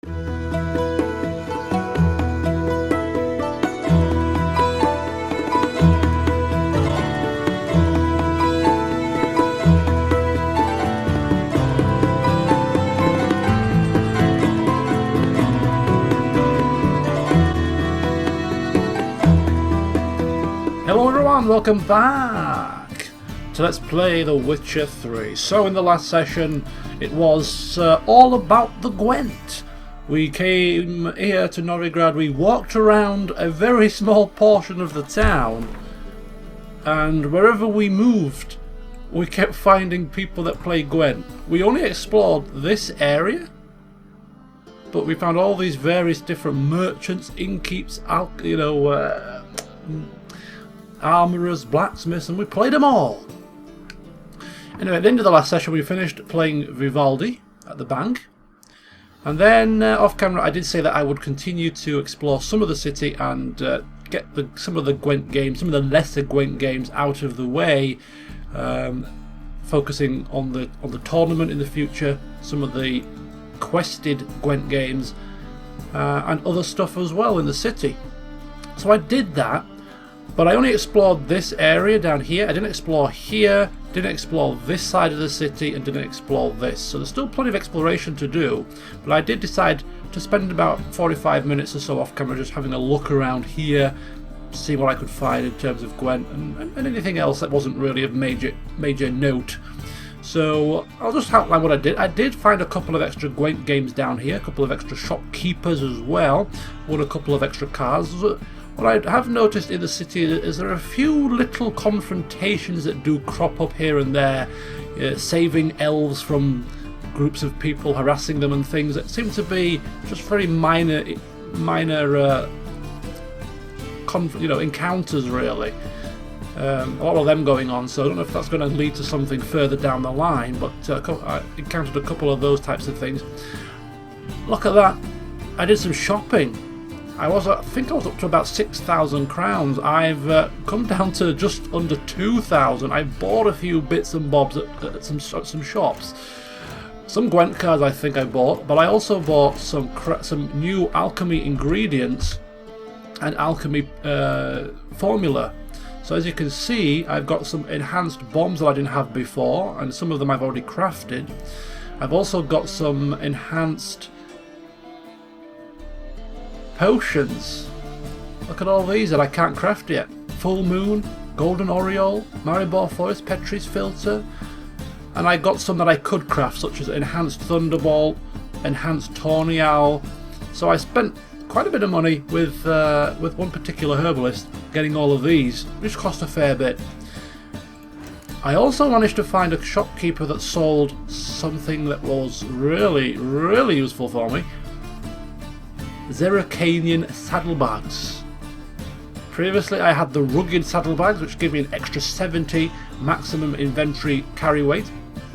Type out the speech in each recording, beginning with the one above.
Hello everyone, welcome back to Let's Play The Witcher 3. So in the last session it was all about the Gwent. We came here to Novigrad, we walked around a very small portion of the town, and wherever we moved we kept finding people that play Gwent. We only explored this area, but we found all these various different merchants, innkeeps, armourers, blacksmiths, and we played them all. Anyway, at the end of the last session we finished playing Vivaldi at the bank, and then off camera I did say that I would continue to explore some of the city and get some of the Gwent games, some of the lesser Gwent games out of the way, focusing on the tournament in the future, some of the quested Gwent games, and other stuff as well in the city. So I did that. But I only explored this area down here. I didn't explore here, didn't explore this side of the city, and didn't explore this. So there's still plenty of exploration to do. But I did decide to spend about 45 minutes or so off camera just having a look around here, see what I could find in terms of Gwent and anything else that wasn't really of major note. So I'll just outline what I did. I did find a couple of extra Gwent games down here, a couple of extra shopkeepers as well, won a couple of extra cars. What I have noticed in the city is there are a few little confrontations that do crop up here and there, saving elves from groups of people, harassing them and things that seem to be just very minor encounters really. A lot of them going on, so I don't know if that's going to lead to something further down the line, but I encountered a couple of those types of things. Look at that, I did some shopping. I think I was up to about 6,000 crowns. I've come down to just under 2,000. I bought a few bits and bobs at some shops. Some Gwent cards I think I bought, but I also bought some new alchemy ingredients and alchemy formula. So as you can see, I've got some enhanced bombs that I didn't have before, and some of them I've already crafted. I've also got some enhanced potions. Look at all these that I can't craft yet. Full Moon, Golden Aureole, Maribor Forest, Petri's Filter, and I got some that I could craft, such as Enhanced Thunderbolt, Enhanced Tawny Owl. So I spent quite a bit of money with one particular herbalist getting all of these, which cost a fair bit. I also managed to find a shopkeeper that sold something that was really useful for me. Zeracanian saddlebags. Previously I had the rugged saddlebags, which give me an extra 70 maximum inventory carry weight.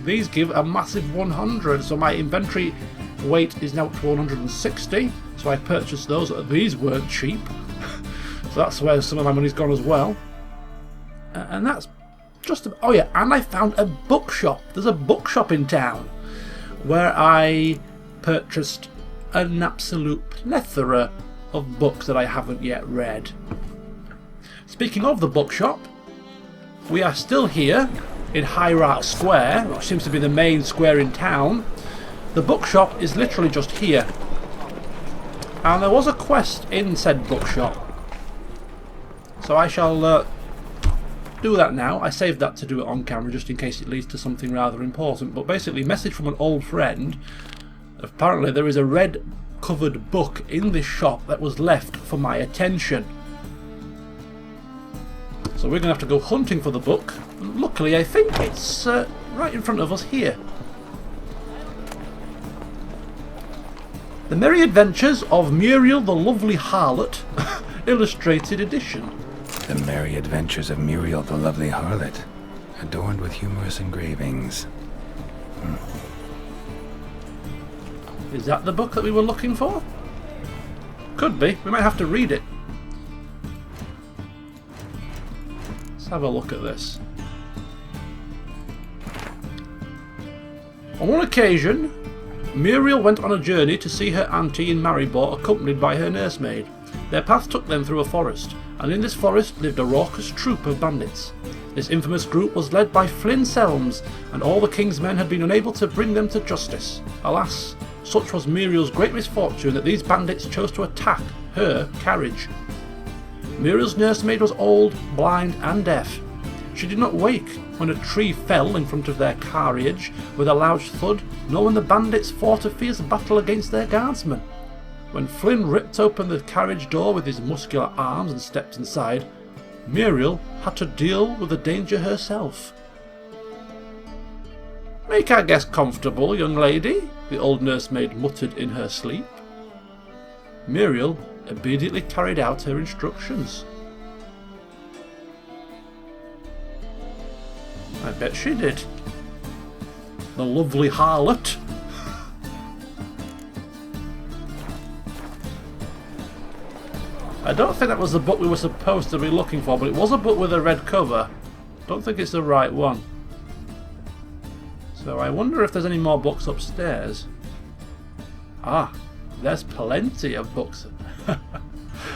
These give a massive 100, so my inventory weight is now up to 160, so I purchased those. These weren't cheap, so that's where some of my money's gone as well. And that's just oh yeah, and I found a bookshop. There's a bookshop in town where I purchased an absolute plethora of books that I haven't yet read. Speaking of the bookshop, we are still here in Hierarch Square, which seems to be the main square in town. The bookshop is literally just here, and there was a quest in said bookshop, so I shall do that now. I saved that to do it on camera just in case it leads to something rather important, but basically message from an old friend. Apparently there is a red covered book in this shop that was left for my attention. So we're going to have to go hunting for the book. And luckily I think it's right in front of us here. The Merry Adventures of Muriel the Lovely Harlot, illustrated edition. The Merry Adventures of Muriel the Lovely Harlot, adorned with humorous engravings. Is that the book that we were looking for? Could be. We might have to read it. Let's have a look at this. On one occasion, Muriel went on a journey to see her auntie in Maribor, accompanied by her nursemaid. Their path took them through a forest, and in this forest lived a raucous troop of bandits. This infamous group was led by Flynn Selms, and all the king's men had been unable to bring them to justice. Alas, such was Muriel's great misfortune that these bandits chose to attack her carriage. Muriel's nursemaid was old, blind and deaf. She did not wake when a tree fell in front of their carriage with a loud thud, nor when the bandits fought a fierce battle against their guardsmen. When Flynn ripped open the carriage door with his muscular arms and stepped inside, Muriel had to deal with the danger herself. "Make our guest comfortable, young lady," the old nursemaid muttered in her sleep. Muriel obediently carried out her instructions. I bet she did. The lovely harlot. I don't think that was the book we were supposed to be looking for, but it was a book with a red cover. Don't think it's the right one. So I wonder if there's any more books upstairs. Ah, there's plenty of books.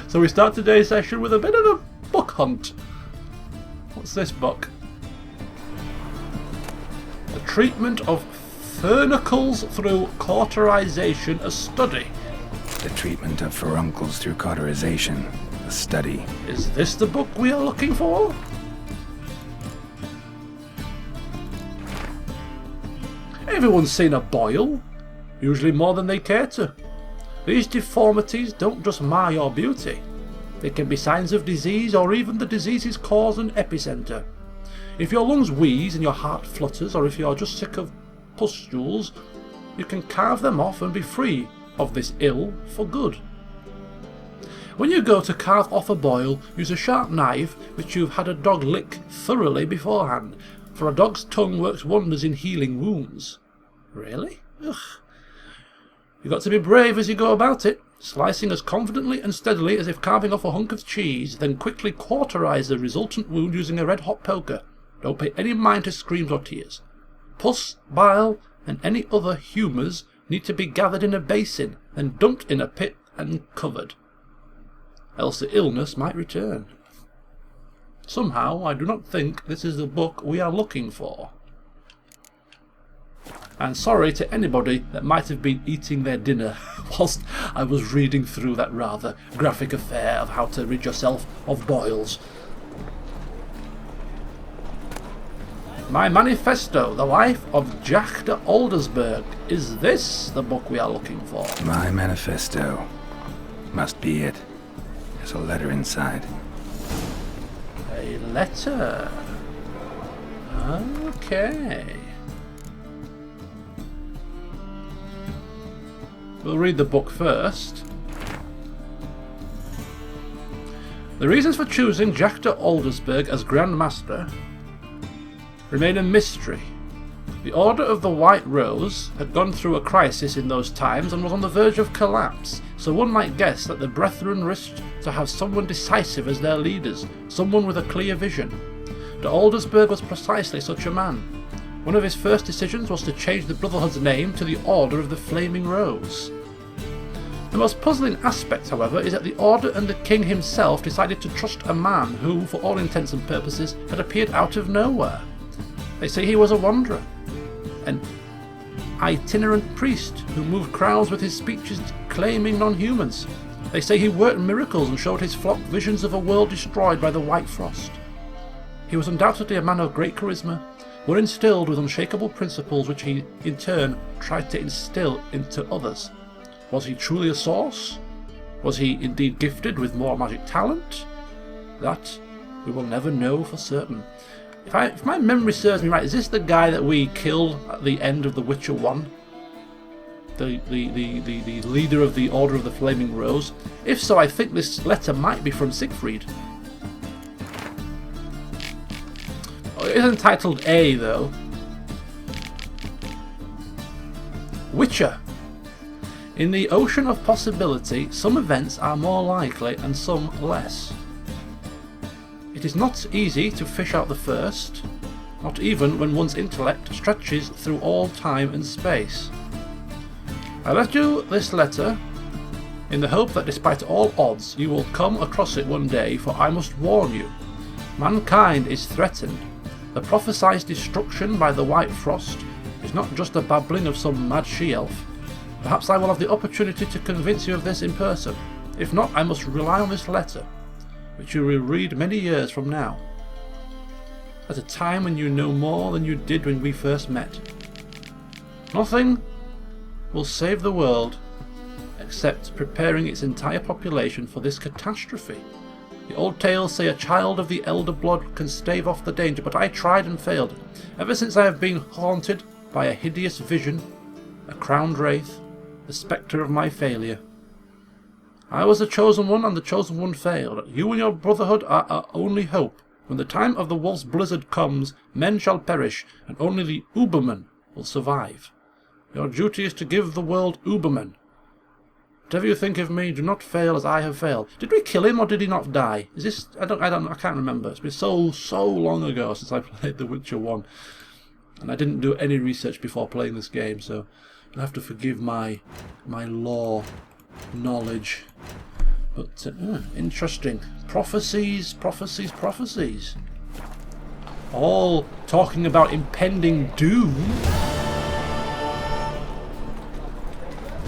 So we start today's session with a bit of a book hunt. What's this book? The treatment of furnicles through cauterization, a study. The treatment of furuncles through cauterization, a study. Is this the book we are looking for? Everyone's seen a boil, usually more than they care to. These deformities don't just mar your beauty. They can be signs of disease or even the disease's cause and epicenter. If your lungs wheeze and your heart flutters, or if you're just sick of pustules, you can carve them off and be free of this ill for good. When you go to carve off a boil, use a sharp knife which you've had a dog lick thoroughly beforehand, for a dog's tongue works wonders in healing wounds. Really? Ugh. You've got to be brave as you go about it, slicing as confidently and steadily as if carving off a hunk of cheese, then quickly cauterize the resultant wound using a red-hot poker. Don't pay any mind to screams or tears. Pus, bile, and any other humours need to be gathered in a basin, then dumped in a pit and covered. Else the illness might return. Somehow I do not think this is the book we are looking for. And sorry to anybody that might have been eating their dinner whilst I was reading through that rather graphic affair of how to rid yourself of boils. My manifesto, The Life of Jack de Aldersberg. Is this the book we are looking for? My manifesto. Must be it. There's a letter inside. A letter. Okay. We'll read the book first. The reasons for choosing Jack de Aldersberg as Grand Master remain a mystery. The Order of the White Rose had gone through a crisis in those times and was on the verge of collapse, so one might guess that the Brethren wished to have someone decisive as their leaders, someone with a clear vision. De Aldersberg was precisely such a man. One of his first decisions was to change the Brotherhood's name to the Order of the Flaming Rose. The most puzzling aspect, however, is that the Order and the King himself decided to trust a man who, for all intents and purposes, had appeared out of nowhere. They say he was a wanderer, an itinerant priest who moved crowds with his speeches claiming non-humans. They say he worked miracles and showed his flock visions of a world destroyed by the White Frost. He was undoubtedly a man of great charisma, were instilled with unshakable principles which he, in turn, tried to instill into others. Was he truly a source? Was he indeed gifted with more magic talent? That we will never know for certain. If my memory serves me right, is this the guy that we killed at the end of The Witcher 1? The leader of the Order of the Flaming Rose? If so, I think this letter might be from Siegfried. Oh, it is entitled A, though. Witcher. In the ocean of possibility, some events are more likely and some less. It is not easy to fish out the first, not even when one's intellect stretches through all time and space. I left you this letter in the hope that despite all odds you will come across it one day, for I must warn you. Mankind is threatened. The prophesied destruction by the White Frost is not just a babbling of some mad she-elf. Perhaps I will have the opportunity to convince you of this in person. If not, I must rely on this letter, which you will read many years from now, at a time when you know more than you did when we first met. Nothing will save the world except preparing its entire population for this catastrophe. The old tales say a child of the elder blood can stave off the danger, but I tried and failed. Ever since I have been haunted by a hideous vision, a crowned wraith, the spectre of my failure. I was the chosen one, and the chosen one failed. You and your brotherhood are our only hope. When the time of the wolf's blizzard comes, men shall perish, and only the Ubermen will survive. Your duty is to give the world Ubermen. Whatever you think of me, do not fail as I have failed. Did we kill him, or did he not die? Is this? I can't remember. It's been so long ago since I played The Witcher 1, and I didn't do any research before playing this game, so you'll have to forgive my lore knowledge. But interesting. Prophecies. All talking about impending doom.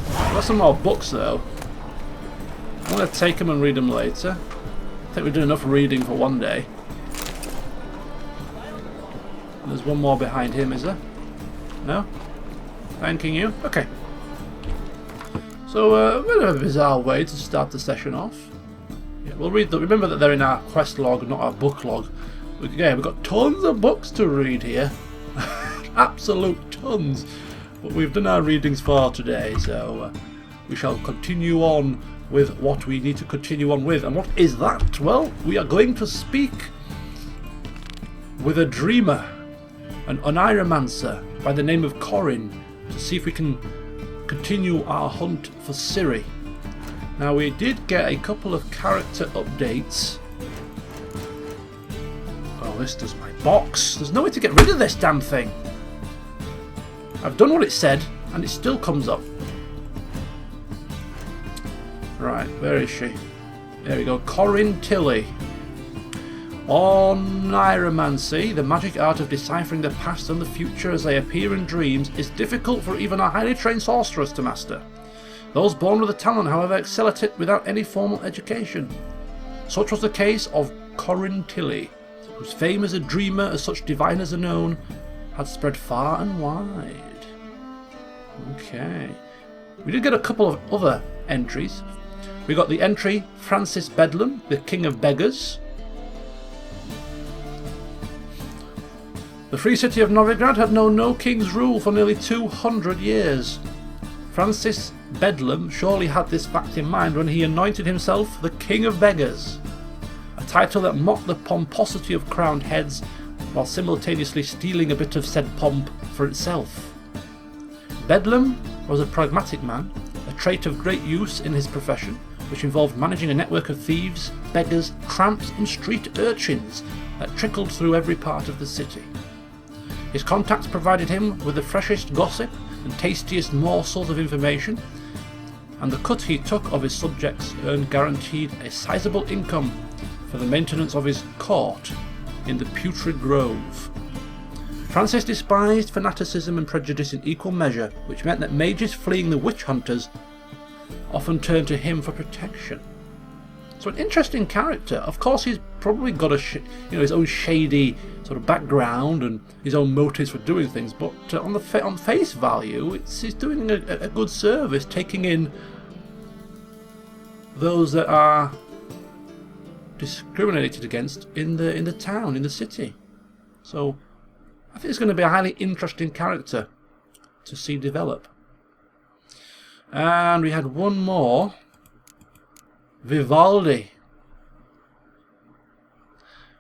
I've got some more books though. I'm going to take them and read them later. I think we've done enough reading for one day. And there's one more behind him, is there? No? Thanking you? Okay. So, a bit of a bizarre way to start the session off. Yeah, we'll read them. Remember that they're in our quest log, not our book log. Yeah, we've got tons of books to read here. Absolute tons. But we've done our readings for today, so we shall continue on with what we need to continue on with. And what is that? Well, we are going to speak with a dreamer, an oniromancer by the name of Corinne, to see if we can continue our hunt for Ciri. Now, we did get a couple of character updates. Oh, this does my box. There's no way to get rid of this damn thing. I've done what it said, and it still comes up. Right, where is she? There we go, Corinne Tilly. Oniromancy, the magic art of deciphering the past and the future as they appear in dreams, is difficult for even a highly trained sorceress to master. Those born with a talent, however, excel at it without any formal education. Such was the case of Corinne Tilly, whose fame as a dreamer, as such diviners are known, had spread far and wide. Okay. We did get a couple of other entries. We got the entry, Francis Bedlam, the King of Beggars. The free city of Novigrad had known no king's rule for nearly 200 years. Francis Bedlam surely had this fact in mind when he anointed himself the King of Beggars, a title that mocked the pomposity of crowned heads while simultaneously stealing a bit of said pomp for itself. Bedlam was a pragmatic man, a trait of great use in his profession, which involved managing a network of thieves, beggars, tramps and street urchins that trickled through every part of the city. His contacts provided him with the freshest gossip and tastiest morsels of information, and the cut he took of his subjects earned guaranteed a sizable income for the maintenance of his court in the Putrid Grove. Francis despised fanaticism and prejudice in equal measure, which meant that mages fleeing the witch hunters often turned to him for protection. So an interesting character. Of course, he's probably got a his own shady sort of background and his own motives for doing things, but on face value, he's doing a good service, taking in those that are discriminated against in the town, in the city. So I think it's going to be a highly interesting character to see develop. And we had one more. Vivaldi.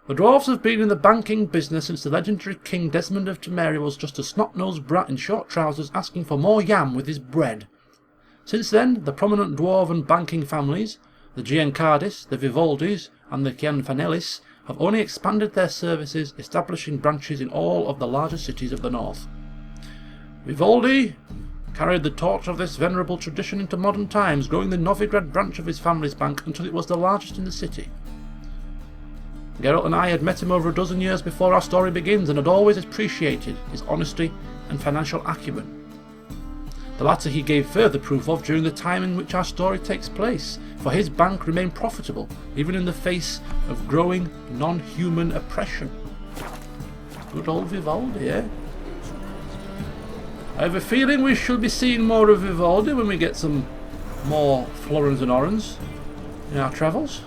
The dwarves have been in the banking business since the legendary King Desmond of Temeria was just a snot-nosed brat in short trousers asking for more yam with his bread. Since then, the prominent dwarven banking families, the Giancardis, the Vivaldis, and the Cianfanellis, have only expanded their services, establishing branches in all of the larger cities of the north. Vivaldi carried the torch of this venerable tradition into modern times, growing the Novigrad branch of his family's bank until it was the largest in the city. Geralt and I had met him over a dozen years before our story begins and had always appreciated his honesty and financial acumen. The latter he gave further proof of during the time in which our story takes place, for his bank remained profitable, even in the face of growing non-human oppression. Good old Vivaldi, eh? I have a feeling we shall be seeing more of Vivaldi when we get some more Florins and Orans in our travels.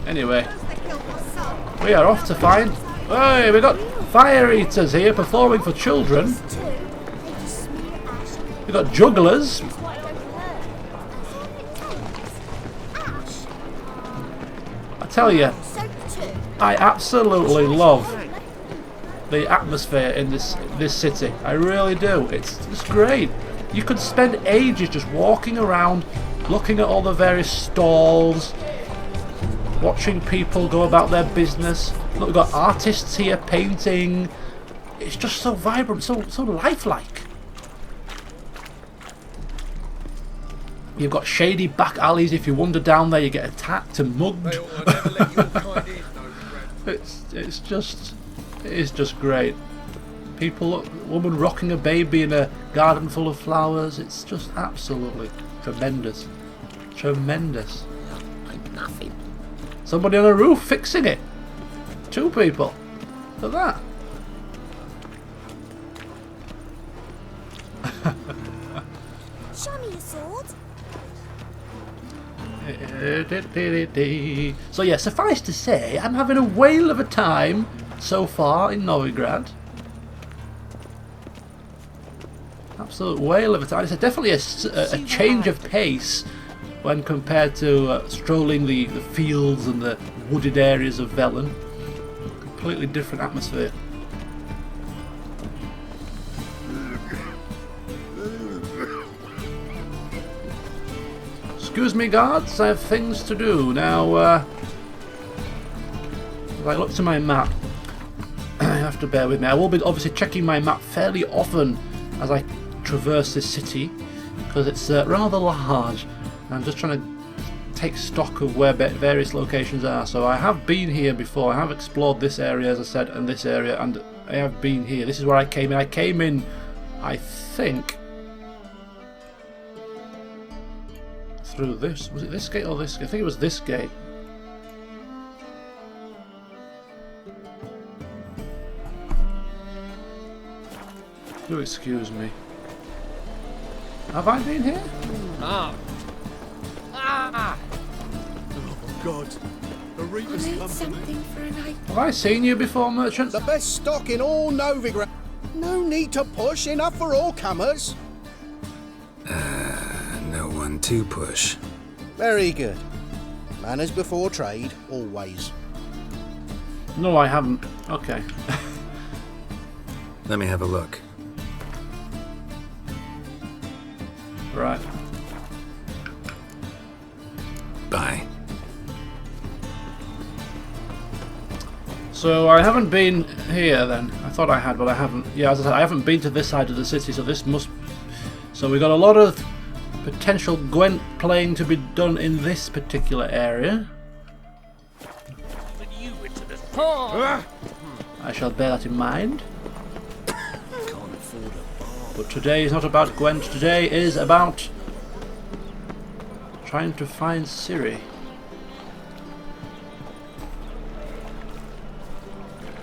Anyway, we are off to find... Hey, we got fire eaters here performing for children. We got jugglers. I tell you, I absolutely love the atmosphere in this city. I really do. It's great. You could spend ages just walking around, looking at all the various stalls, watching people go about their business. Look, we've got artists here painting. It's just so vibrant, so lifelike. You've got shady back alleys. If you wander down there, you get attacked and mugged. It's just great. People, look, a woman rocking a baby in a garden full of flowers. It's just absolutely tremendous. Tremendous. Nothing. Somebody on a roof fixing it. 2 people. Look at that. Show me your sword. So yeah, suffice to say, I'm having a whale of a time so far in Novigrad. Absolute whale of a time. It's definitely a change of pace when compared to strolling the fields and the wooded areas of Velen. Completely different atmosphere. Excuse me, guards, I have things to do. Now, if I look to my map, you have to bear with me. I will be obviously checking my map fairly often as I traverse this city, because it's rather large. I'm just trying to take stock of where various locations are. So I have been here before. I have explored this area, as I said, and this area, and I have been here. This is where I came in. I came in, I think, through this. Was it this gate or this gate? I think it was this gate. Do excuse me. Have I been here? Ah! Ah! Oh God! The Reaper's I come need for me. something for a night. Have I seen you before, merchant? The best stock in all Novigrad. No need to push, enough for all comers. No one to push. Very good. Manners before trade, always. No, I haven't. Okay. Let me have a look. Right. Bye. So I haven't been here then. I thought I had, but I haven't. Yeah, as I said, I haven't been to this side of the city, so this must... So we got a lot of potential Gwent playing to be done in this particular area. I shall bear that in mind. But today is not about Gwent. Today is about trying to find Ciri.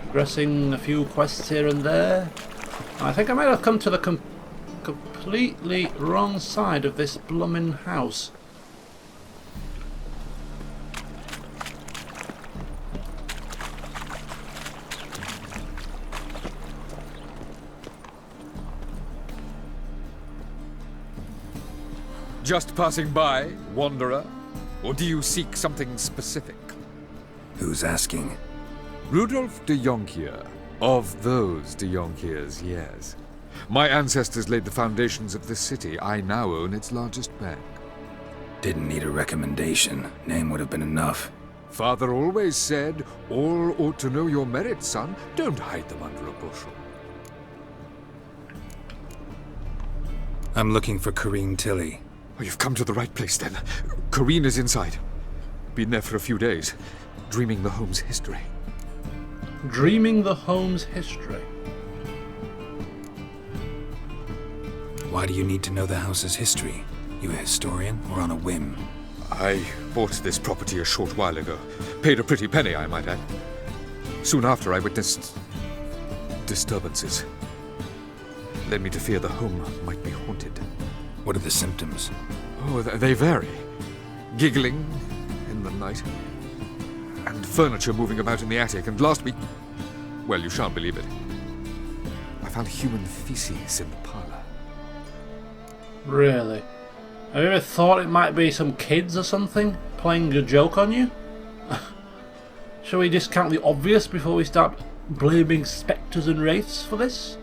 Progressing a few quests here and there. I think I might have come to the completely wrong side of this bloomin' house. Just passing by, wanderer? Or do you seek something specific? Who's asking? Rudolf de Jonkier. Of those de Jonkiers, yes. My ancestors laid the foundations of this city. I now own its largest bank. Didn't need a recommendation. Name would have been enough. Father always said, all ought to know your merits, son. Don't hide them under a bushel. I'm looking for Corinne Tilly. Oh, you've come to the right place then. Corinne is inside. Been there for a few days, dreaming the home's history. Dreaming the home's history. Why do you need to know the house's history? You a historian or on a whim? I bought this property a short while ago. Paid a pretty penny, I might add. Soon after, I witnessed disturbances. Led me to fear the home might be haunted. What are the symptoms? Oh, they vary. Giggling in the night. And furniture moving about in the attic. And last week... well, you shan't believe it. I found human feces in the parlour. Really? Have you ever thought it might be some kids or something playing a joke on you? Shall we discount the obvious before we start blaming spectres and wraiths for this?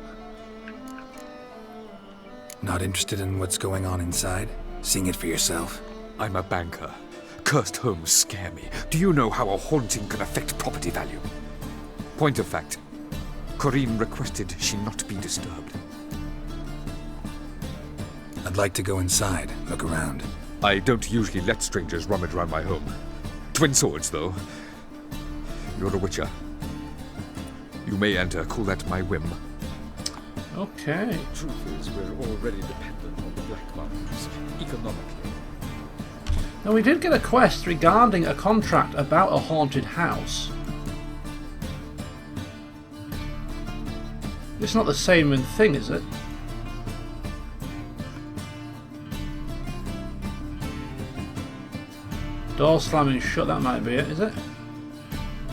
Not interested in what's going on inside? Seeing it for yourself? I'm a banker. Cursed homes scare me. Do you know how a haunting can affect property value? Point of fact, Corinne requested she not be disturbed. I'd like to go inside, look around. I don't usually let strangers rummage around my home. Twin swords, though. You're a witcher. You may enter, call that my whim. Okay. Truth is, we're already dependent on the black markets, economically. Now we did get a quest regarding a contract about a haunted house. It's not the same thing, is it? Door slamming shut, that might be it, is it?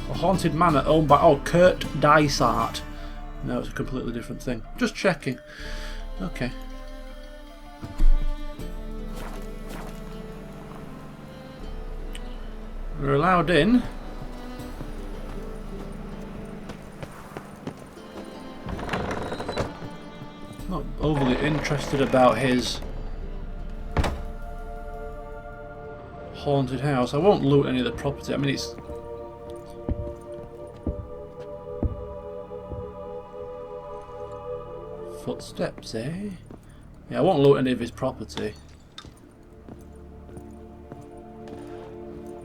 A haunted manor owned by, oh, Kurt Dysart. No, it's a completely different thing. Just checking. Okay. We're allowed in. Not overly interested about his haunted house. I won't loot any of the property. I mean, it's... footsteps, eh? Yeah, I won't loot any of his property.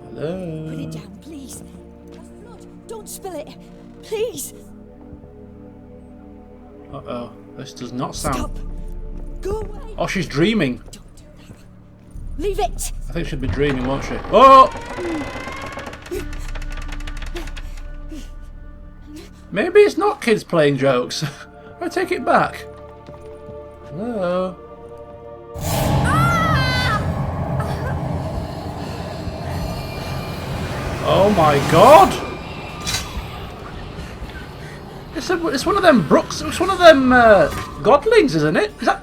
Hello? Put it down, please. There's blood. Don't spill it. Please. Uh-oh. This does not sound... Stop. Go away. Oh, she's dreaming. Don't do that. Leave it. I think she'd be dreaming, won't she? Oh! Maybe it's not kids playing jokes. I take it back. Hello? Oh my god! It's one of them Brooks. It's one of them godlings, isn't it? Is that?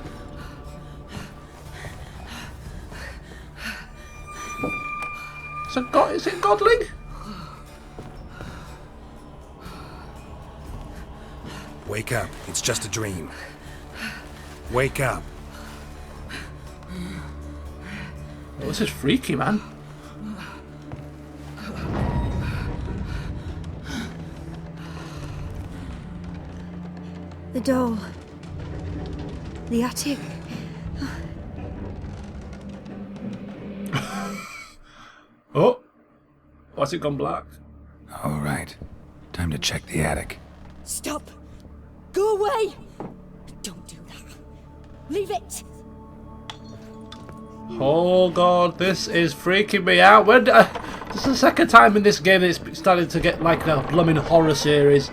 Is it godling? Wake up. It's just a dream. Wake up. Oh, this is freaky, man. The doll. The attic. Oh! Why's it gone black? All right. Time to check the attic. Stop. Go away. Don't do that. Leave it. Oh god, this is freaking me out. This is the second time in this game that it's started to get like a blooming horror series.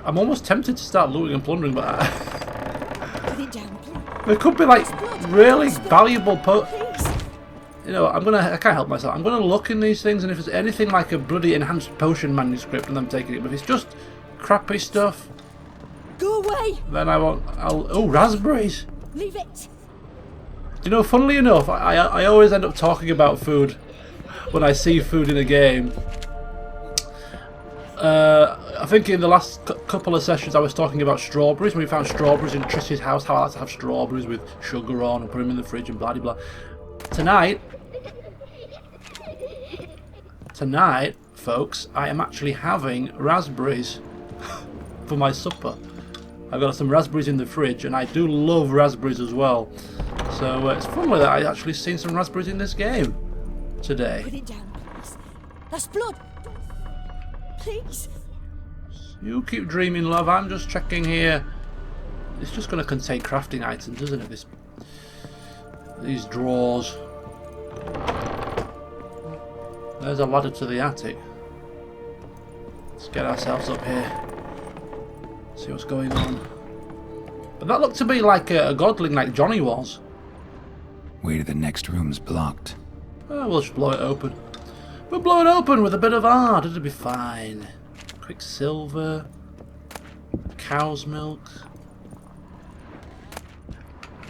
I'm almost tempted to start looting and plundering, but Put it down, please. there could be like really valuable Please. You know, I can't help myself. I'm gonna look in these things, and if there's anything like a bloody enhanced potion manuscript, and I'm taking it. But if it's just crappy stuff, Go away. then oh, raspberries. Leave it. Do you know, funnily enough, I always end up talking about food when I see food in a game. I think in the last couple of sessions I was talking about strawberries. When we found strawberries in Triss's house, how I like to have strawberries with sugar on and put them in the fridge and blah blah blah. Tonight, folks, I am actually having raspberries for my supper. I've got some raspberries in the fridge, and I do love raspberries as well. So it's funny that I actually seen some raspberries in this game today. Put it down, please. That's blood. Please. You keep dreaming, love. I'm just checking here. It's just going to contain crafting items, isn't it? These drawers. There's a ladder to the attic. Let's get ourselves up here. See what's going on. But that looked to be like a godling, like Johnny was. Way to the next room's blocked. Oh, we'll just blow it open. We'll blow it open with a bit of art. It'll be fine. Quicksilver. Cow's milk.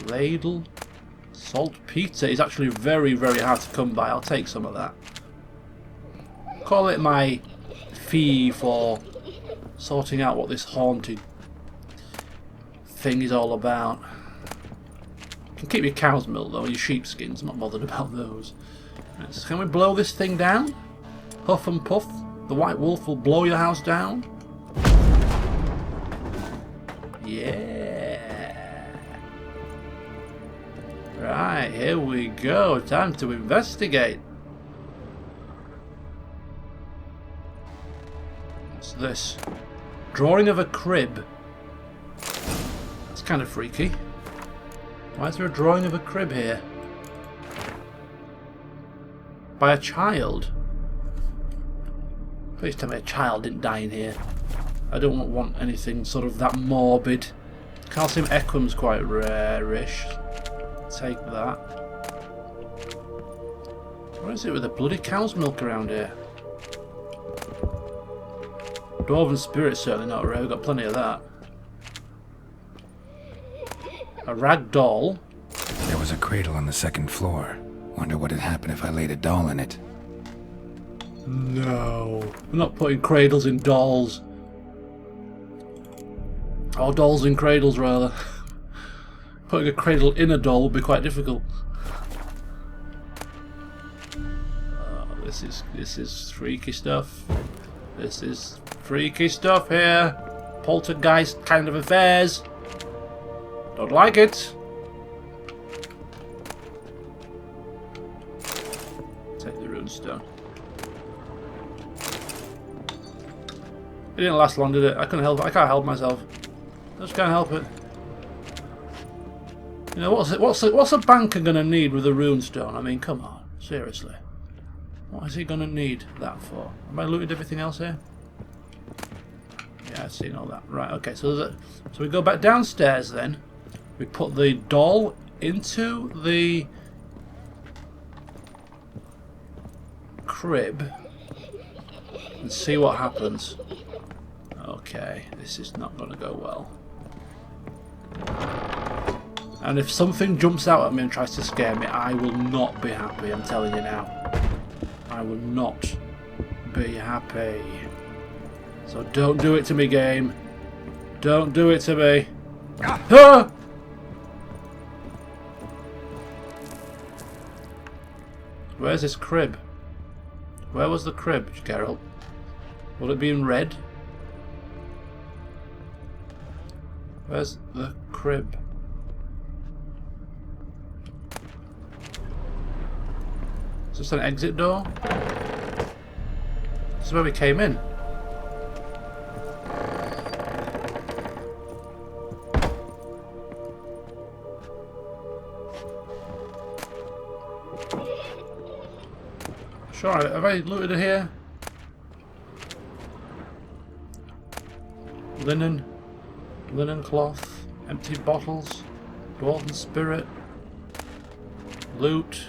Ladle. Saltpeter is actually very, very hard to come by. I'll take some of that. Call it my fee for sorting out what this haunted thing is all about. You can keep your cow's milk though, your sheepskins. I'm not bothered about those. Right, so can we blow this thing down? Huff and puff. The white wolf will blow your house down. Yeah. Right, here we go. Time to investigate. What's this? Drawing of a crib. That's kind of freaky. Why is there a drawing of a crib here? By a child? Please tell me a child didn't die in here. I don't want anything sort of that morbid. Calcium equum's quite rare-ish. Take that. What is it with the bloody cow's milk around here? Dwarven spirit's certainly not rare. We've got plenty of that. A rag doll. There was a cradle on the second floor. Wonder what had happened if I laid a doll in it. No. We're not putting cradles in dolls. Or dolls in cradles, rather. Putting a cradle in a doll would be quite difficult. Oh, this is freaky stuff. This is freaky stuff here. Poltergeist kind of affairs. Don't like it. Take the runestone. It didn't last long, did it? I couldn't help it. I can't help myself. I just can't help it. You know, what's a banker gonna need with a runestone? I mean, come on, seriously. What is he gonna need that for? Have I looted everything else here? Yeah, I've seen all that. Right, okay, so we go back downstairs then. We put the doll into the crib and see what happens. Okay, this is not gonna go well. And if something jumps out at me and tries to scare me, I will not be happy, I'm telling you now. I will not be happy. So don't do it to me, game. Don't do it to me. Ah! Where's this crib? Where was the crib, Geralt? Will it be in red? Where's the crib? Is this an exit door? This is where we came in. Sure, have I looted it here? Linen cloth, empty bottles, dwarven spirit, loot.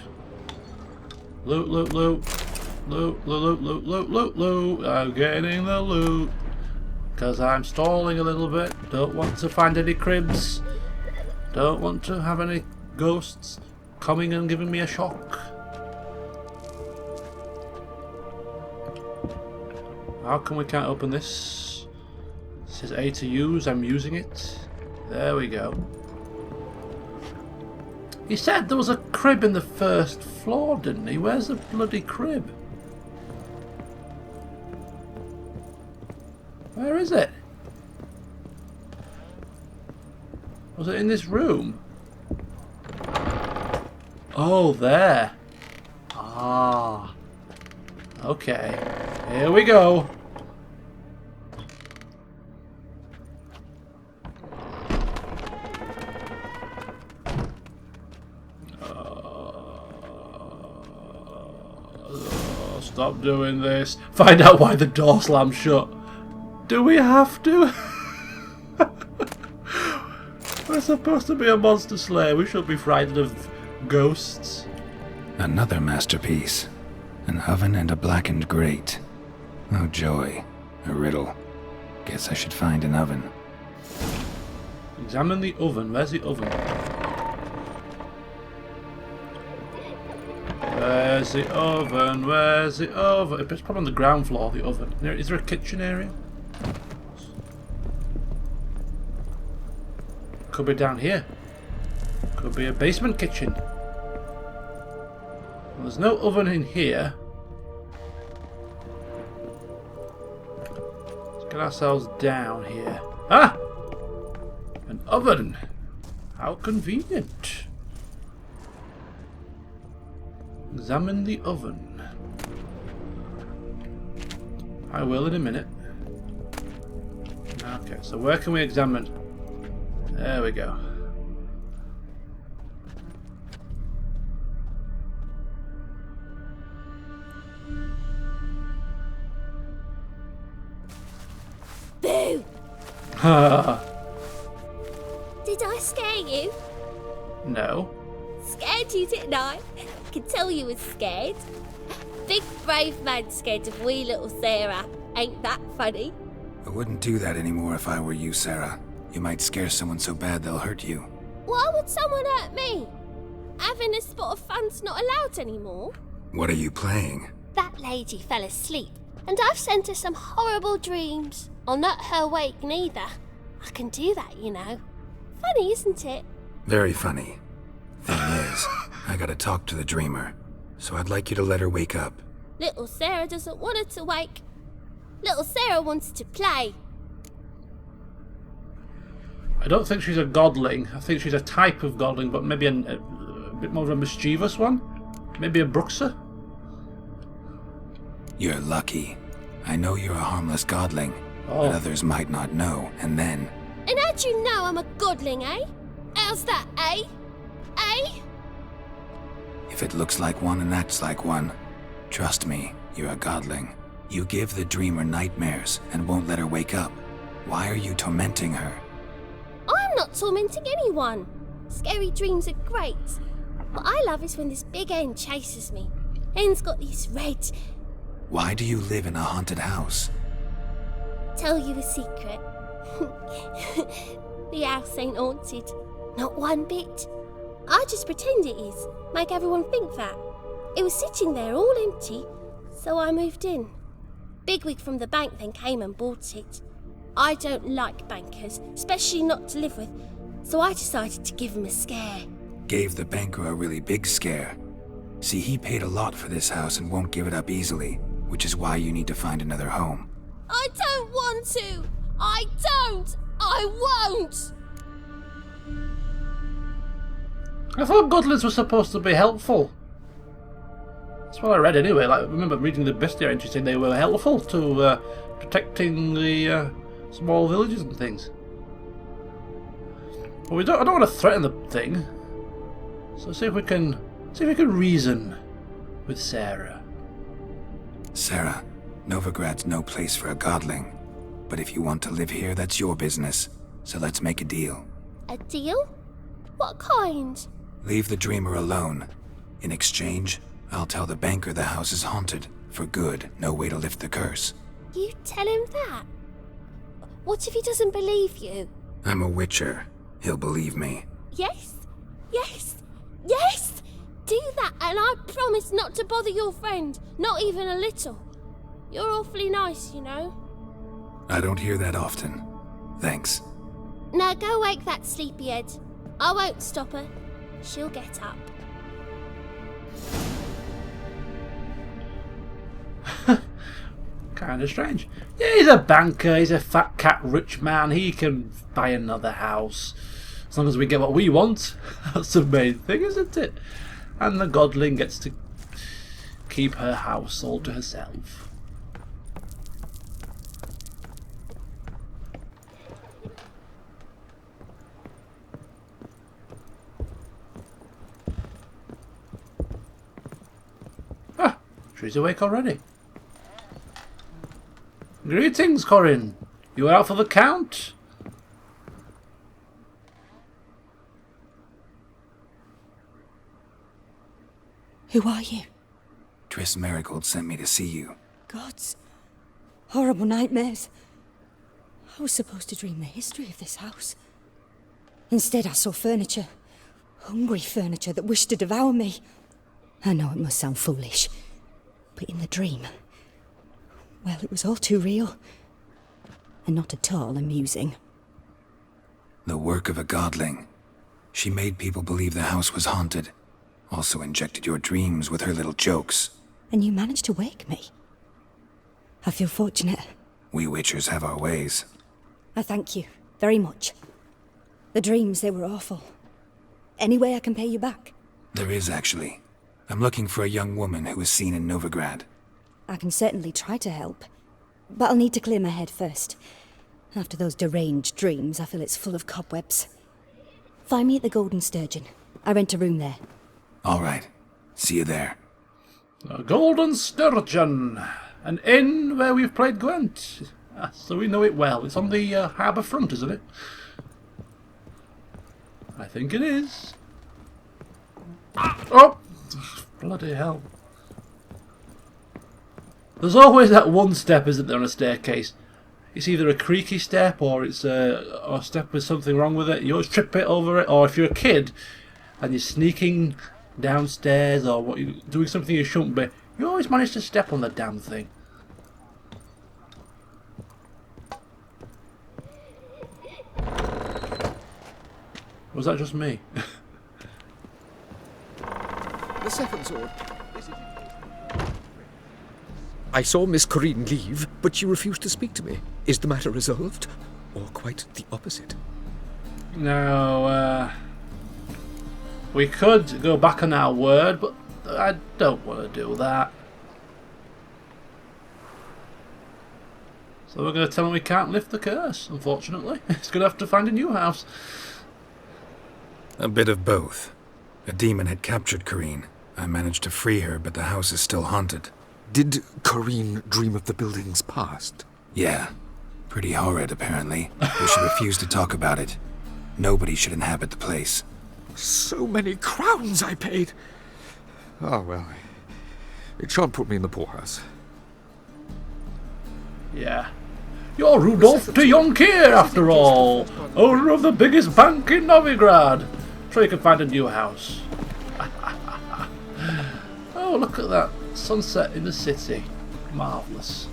Loot. I'm getting the loot. Because I'm stalling a little bit. Don't want to find any cribs. Don't want to have any ghosts coming and giving me a shock. How come we can't open this? It says A to use. I'm using it. There we go. He said there was a crib in the first floor, didn't he? Where's the bloody crib? Where is it? Was it in this room? Oh, there. Ah. Okay. Here we go. Stop doing this. Find out why the door slammed shut. Do we have to? We're supposed to be a monster slayer. We should be frightened of ghosts. Another masterpiece. An oven and a blackened grate. Oh joy. A riddle. Guess I should find an oven. Examine the oven. Where's the oven? Where's the oven? Where's the oven? It's probably on the ground floor, the oven. Is there a kitchen area? Could be down here. Could be a basement kitchen. Well, there's no oven in here. Let's get ourselves down here. Ah! An oven! How convenient. Examine the oven. I will in a minute. Okay, so where can we examine? There we go. Boo! Did I scare you? No. Scared you, didn't I? Could tell you was scared. Big brave man scared of wee little Sarah. Ain't that funny? I wouldn't do that anymore if I were you, Sarah. You might scare someone so bad they'll hurt you. Why would someone hurt me? Having a spot of fun's not allowed anymore. What are you playing? That lady fell asleep, and I've sent her some horrible dreams. I'll not her wake neither. I can do that, you know. Funny, isn't it? Very funny. Thing is, I gotta talk to the dreamer, so I'd like you to let her wake up. Little Sarah doesn't want her to wake. Little Sarah wants to play. I don't think she's a godling. I think she's a type of godling, but maybe a bit more of a mischievous one. Maybe a bruxer. You're lucky. I know you're a harmless godling, but others might not know, and then... And how'd you know I'm a godling, eh? How's that, eh? Eh? If it looks like one and acts like one, trust me, you're a godling. You give the dreamer nightmares and won't let her wake up. Why are you tormenting her? I'm not tormenting anyone. Scary dreams are great. What I love is when this big hen chases me. Hen's got these red... Why do you live in a haunted house? Tell you a secret. The house ain't haunted. Not one bit. I just pretend it is. Make everyone think that. It was sitting there all empty, so I moved in. Bigwig from the bank then came and bought it. I don't like bankers, especially not to live with, so I decided to give him a scare. Gave the banker a really big scare. See, he paid a lot for this house and won't give it up easily, which is why you need to find another home. I don't want to! I don't! I won't! I thought godlings were supposed to be helpful. That's what I read anyway. Like, I remember reading the bestiary entry saying they were helpful to protecting the small villages and things. But I don't want to threaten the thing. So see if we can reason with Sarah. Sarah, Novigrad's no place for a godling. But if you want to live here, that's your business. So let's make a deal. A deal? What kind? Leave the dreamer alone. In exchange, I'll tell the banker the house is haunted. For good, no way to lift the curse. You tell him that? What if he doesn't believe you? I'm a witcher. He'll believe me. Yes? Yes? Yes! Do that and I promise not to bother your friend. Not even a little. You're awfully nice, you know. I don't hear that often. Thanks. Now go wake that sleepyhead. I won't stop her. She'll get up. Kind of strange. Yeah, he's a banker. He's a fat cat rich man. He can buy another house. As long as we get what we want, that's the main thing, isn't it? And the godling gets to keep her house all to herself. Ah, she's awake already. Greetings, Corinne. You are out for the count? Who are you? Triss Marigold sent me to see you. Gods. Horrible nightmares. I was supposed to dream the history of this house. Instead, I saw furniture. Hungry furniture that wished to devour me. I know it must sound foolish, but in the dream, well, it was all too real. And not at all amusing. The work of a godling. She made people believe the house was haunted. Also injected your dreams with her little jokes. And you managed to wake me. I feel fortunate. We witchers have our ways. I thank you very much. The dreams, they were awful. Any way I can pay you back? There is, actually. I'm looking for a young woman who was seen in Novigrad. I can certainly try to help. But I'll need to clear my head first. After those deranged dreams, I feel it's full of cobwebs. Find me at the Golden Sturgeon. I rent a room there. All right. See you there. The Golden Sturgeon, an inn where we've played Gwent. So we know it well. It's on the harbour front, isn't it? I think it is. Oh! Bloody hell. There's always that one step, isn't there, on a staircase? It's either a creaky step or it's a step with something wrong with it. You always trip it over it. Or if you're a kid and you're sneaking downstairs or what, you're doing something you shouldn't be, you always manage to step on the damn thing. Was that just me? The second sword. I saw Miss Corinne leave, but she refused to speak to me. Is the matter resolved? Or quite the opposite? Now, we could go back on our word, but I don't want to do that. So we're going to tell them we can't lift the curse, unfortunately. It's going to have to find a new house. A bit of both. A demon had captured Corinne. I managed to free her, but the house is still haunted. Did Corinne dream of the building's past? Yeah. Pretty horrid, apparently. But she refused to talk about it. Nobody should inhabit the place. So many crowns I paid! Ah, well, it shan't put me in the poorhouse. Yeah. You're Rudolph de Jonkir, after all. Owner of the biggest bank in Novigrad. Sure you can find a new house. Oh, look at that sunset in the city. Marvellous.